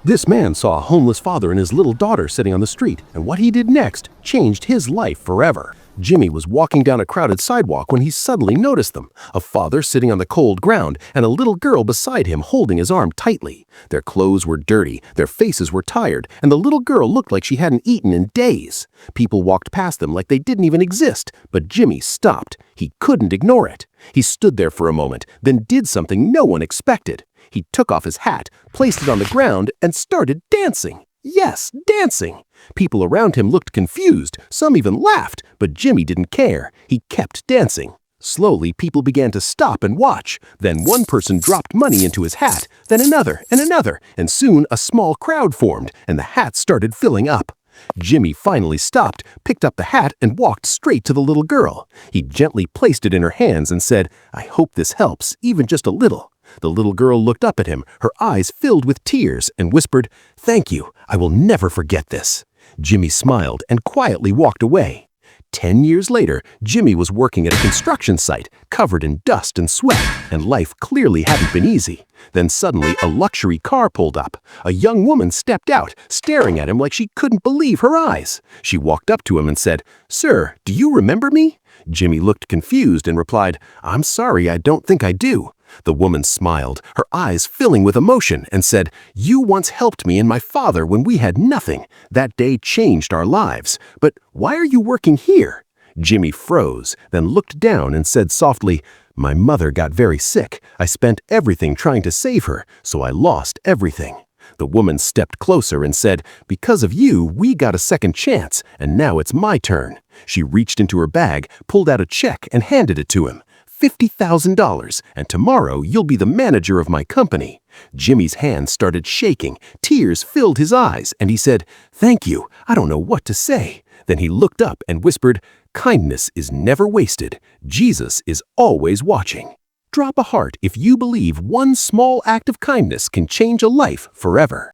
This man saw a homeless father and his little daughter sitting on the street, and what he did next changed his life forever. Jimmy was walking down a crowded sidewalk when he suddenly noticed them, a father sitting on the cold ground and a little girl beside him holding his arm tightly. Their clothes were dirty, their faces were tired, and the little girl looked like she hadn't eaten in days. People walked past them like they didn't even exist, but Jimmy stopped. He couldn't ignore it. He stood there for a moment, then did something no one expected. He took off his hat, placed it on the ground, and started dancing. Yes, dancing. People around him looked confused, some even laughed, but Jimmy didn't care. He kept dancing. Slowly, people began to stop and watch. Then one person dropped money into his hat, then another, and soon a small crowd formed, and the hat started filling up. Jimmy finally stopped, picked up the hat, and walked straight to the little girl. He gently placed it in her hands and said, "I hope this helps, even just a little." The little girl looked up at him, her eyes filled with tears, and whispered, "Thank you, I will never forget this." Jimmy smiled and quietly walked away. 10 years later, Jimmy was working at a construction site, covered in dust and sweat, and life clearly hadn't been easy. Then suddenly, a luxury car pulled up. A young woman stepped out, staring at him like she couldn't believe her eyes. She walked up to him and said, "Sir, do you remember me?" Jimmy looked confused and replied, "I'm sorry, I don't think I do." The woman smiled, her eyes filling with emotion, and said, "You once helped me and my father when we had nothing. That day changed our lives. But why are you working here?" Jimmy froze, then looked down and said softly, "My mother got very sick. I spent everything trying to save her, so I lost everything." The woman stepped closer and said, "Because of you, we got a second chance, and now it's my turn." She reached into her bag, pulled out a check, and handed it to him. $50,000, and tomorrow you'll be the manager of my company. Jimmy's hands started shaking, tears filled his eyes, and he said, "Thank you, I don't know what to say." Then he looked up and whispered, "Kindness is never wasted. Jesus is always watching." Drop a heart if you believe one small act of kindness can change a life forever.